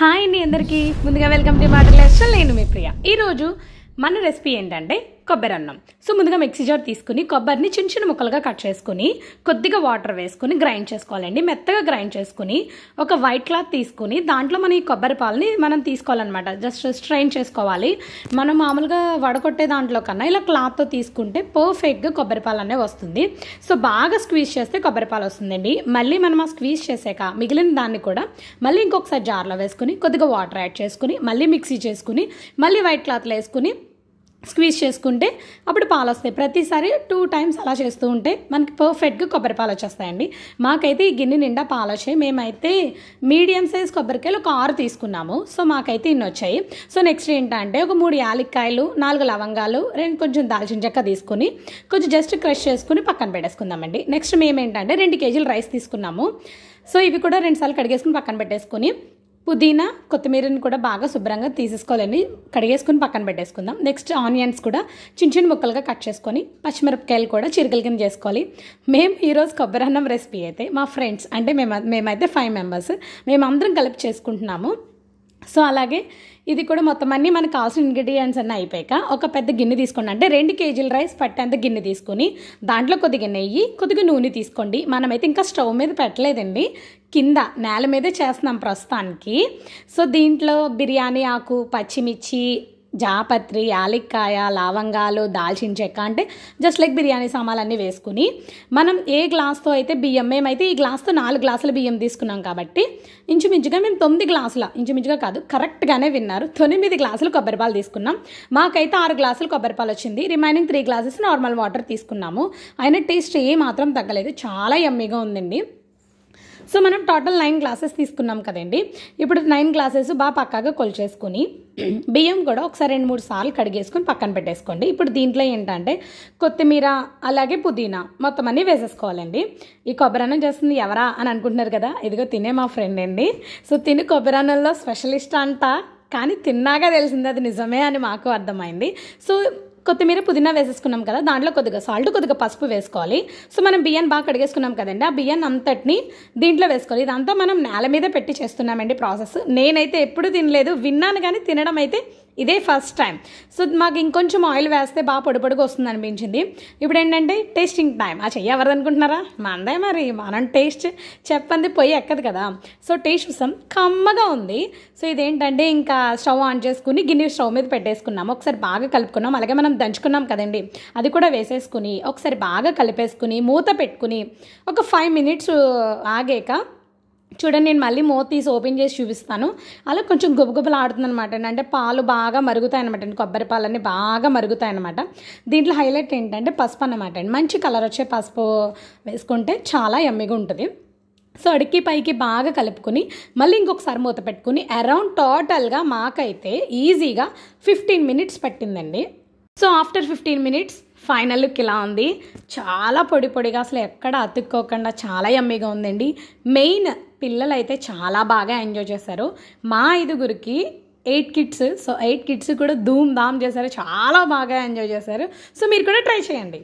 Hi అండి అందరికీ ముందుగా వెల్కమ్ టు మాటల రెస్టారెంట్. నేను మీ ప్రియ. ఈరోజు మన రెసిపీ ఏంటంటే కొబ్బరి అన్నం. సో ముందుగా మిక్సీ జార్ తీసుకుని కొబ్బరిని చిన్న చిన్న ముక్కలుగా కట్ చేసుకుని కొద్దిగా వాటర్ వేసుకుని గ్రైండ్ చేసుకోవాలండి. మెత్తగా గ్రైండ్ చేసుకుని ఒక వైట్ క్లాత్ తీసుకుని దాంట్లో మన ఈ కొబ్బరి పాలని మనం తీసుకోవాలన్నమాట. జస్ట్ స్ట్రెయిన్ చేసుకోవాలి. మనం మామూలుగా వడకొట్టే దాంట్లో కన్నా ఇలా క్లాత్తో తీసుకుంటే పర్ఫెక్ట్గా కొబ్బరి పాలు అనేవి వస్తుంది. సో బాగా స్క్వీజ్ చేస్తే కొబ్బరి పాలు వస్తుందండి. మళ్ళీ మనం ఆ స్క్వీజ్ చేసాక మిగిలిన దాన్ని కూడా మళ్ళీ ఇంకొకసారి జార్లో వేసుకుని కొద్దిగా వాటర్ యాడ్ చేసుకుని మళ్ళీ మిక్సీ చేసుకుని మళ్ళీ వైట్ క్లాత్లో వేసుకుని స్క్వీజ్ చేసుకుంటే అప్పుడు పాలు వస్తాయి. ప్రతిసారి 2 times అలా చేస్తూ ఉంటే మనకి పర్ఫెక్ట్గా కొబ్బరి పాలు వచ్చేస్తాయండి. మాకైతే ఈ గిన్నె నిండా పాలు వచ్చాయి. మేమైతే మీడియం సైజ్ కొబ్బరికాయలు ఒక 6 తీసుకున్నాము. సో మాకైతే ఇన్ని వచ్చాయి. సో నెక్స్ట్ ఏంటంటే ఒక 3 యాలక్కాయలు, 4 లవంగాలు, 2 కొంచెం దాల్చిన చెక్క తీసుకుని కొంచెం జస్ట్ క్రష్ చేసుకుని పక్కన పెట్టేసుకుందామండి. నెక్స్ట్ మేమేంటంటే 2 kg రైస్ తీసుకున్నాము. సో ఇవి కూడా 2 సార్లు కడిగేసుకుని పక్కన పెట్టేసుకుని పుదీనా, కొత్తిమీరని కూడా బాగా శుభ్రంగా తీసేసుకోవాలండి. కడిగేసుకుని పక్కన పెట్టేసుకుందాం. నెక్స్ట్ ఆనియన్స్ కూడా చిన్న చిన్న ముక్కలుగా కట్ చేసుకొని పచ్చిమిరపకాయలు కూడా చిరుకల కింద చేసుకోవాలి. మేము ఈరోజు కొబ్బరి అన్నం రెసిపీ అయితే మా ఫ్రెండ్స్ అంటే మేమైతే 5 members మేమందరం కలిపి చేసుకుంటున్నాము. సో అలాగే ఇది కూడా మొత్తం అన్నీ మనకు కావాల్సిన ఇంగ్రీడియంట్స్ అన్నీ అయిపోయాక ఒక పెద్ద గిన్నె తీసుకోండి. అంటే 2 kg రైస్ పట్టేంత గిన్నె తీసుకొని దాంట్లో కొద్దిగా నెయ్యి, కొద్దిగా నూనె తీసుకోండి. మనమైతే ఇంకా స్టవ్ మీద పెట్టలేదండి, కింద నేల మీదే చేస్తున్నాం ప్రస్తుతానికి. సో దీంట్లో బిర్యానీ ఆకు, పచ్చిమిర్చి, జాపత్రి, యాలక్కాయ, లవంగాలు, దాల్చిన చెక్క అంటే జస్ట్ లైక్ బిర్యానీ సామాన్లన్నీ వేసుకుని మనం ఏ గ్లాస్తో అయితే బియ్యం, మేమైతే ఈ గ్లాస్తో 4 గ్లాసుల బియ్యం తీసుకున్నాం కాబట్టి ఇంచుమించుగా మేము 9 గ్లాసుల, ఇంచుమించుగా కాదు కరెక్ట్గానే విన్నారు, 9 గ్లాసులు కొబ్బరి పాలు తీసుకున్నాం. మాకైతే 6 గ్లాసులు కొబ్బరి పాలు వచ్చింది. రిమైనింగ్ 3 glasses నార్మల్ వాటర్ తీసుకున్నాము. అయినా టేస్ట్ ఏ మాత్రం తగ్గలేదు, చాలా యమ్మీగా ఉందండి. సో మనం టోటల్ 9 glasses తీసుకున్నాం కదండి. ఇప్పుడు 9 glasses బాగా పక్కాగా కొలిచేసుకుని బియ్యం కూడా ఒకసారి 2-3 సార్లు కడిగేసుకుని పక్కన పెట్టేసుకోండి. ఇప్పుడు దీంట్లో ఏంటంటే కొత్తిమీర అలాగే పుదీనా మొత్తం అన్నీ వేసేసుకోవాలండి. ఈ కొబ్బరి అన్నం చేస్తుంది ఎవరా అని అనుకుంటున్నారు కదా, ఇదిగో తినే మా ఫ్రెండ్ అండి. సో తిని కొబ్బరి అన్నంలో స్పెషలిస్ట్ అంట, కానీ తిన్నాగా తెలిసింది అది నిజమే అని మాకు అర్థమైంది. సో కొత్తిమీర, పుదీనా వేసేసుకున్నాం కదా, దాంట్లో కొద్దిగా సాల్ట్, కొద్దిగా పసుపు వేసుకోవాలి. సో మనం బియ్యాన్ని బాగా కడిగేసుకున్నాం కదండి, ఆ బియ్యాన్ని అంతటిని దీంట్లో వేసుకోవాలి. ఇదంతా మనం నేల మీద పెట్టి చేస్తున్నామండి ప్రాసెస్. నేనైతే ఎప్పుడు తినలేదు, విన్నాను కానీ తినడం అయితే ఇదే ఫస్ట్ టైం. సో మాకు ఇంకొంచెం ఆయిల్ వేస్తే బాగా పొడి పొడిగా వస్తుంది అనిపించింది. ఇప్పుడు ఏంటంటే టేస్టింగ్ టైం. ఆ చెయ్యి ఎవరిది అనుకుంటున్నారా? మనదే మరి, మనం టేస్ట్ చెప్పంది పొయ్యి ఎక్కదు కదా. సో టేస్ట్ చూసాం, కమ్మగా ఉంది. సో ఇదేంటంటే ఇంకా స్టవ్ ఆన్ చేసుకుని గిన్నె స్టవ్ మీద పెట్టేసుకున్నాము. ఒకసారి బాగా కలుపుకున్నాం. అలాగే మనం దంచుకున్నాం కదండి, అది కూడా వేసేసుకుని ఒకసారి బాగా కలిపేసుకుని మూత పెట్టుకుని ఒక 5 minutes ఆగాక చూడండి, నేను మళ్ళీ మూత తీసి ఓపెన్ చేసి చూపిస్తాను. అలా కొంచెం గుబగుబలు ఆడుతుంది అనమాట. అంటే పాలు బాగా మరుగుతాయి అనమాట, కొబ్బరి పాలన్నీ బాగా మరుగుతాయి అనమాట. దీంట్లో హైలైట్ ఏంటంటే పసుపు అనమాట అండి. మంచి కలర్ వచ్చే పసుపు వేసుకుంటే చాలా యమ్మీగా ఉంటుంది. సో అడికి పైకి బాగా కలుపుకొని మళ్ళీ ఇంకొకసారి మూత పెట్టుకుని అరౌండ్ టోటల్గా మాకైతే ఈజీగా 15 minutes పట్టిందండి. So after 15 minutes final look ఇలా ఉంది. చాలా పొడి పొడిగా, అసలు ఎక్కడ అతుక్కోకుండా చాలా యమ్మీగా ఉందండి. మెయిన్ పిల్లలు అయితే చాలా బాగా ఎంజాయ్ చేశారు. మా 5గురికి 8 kids. సో 8 kids కూడా ధూమ్ ధామ్ చేశారు, చాలా బాగా ఎంజాయ్ చేశారు. సో మీరు కూడా ట్రై చేయండి.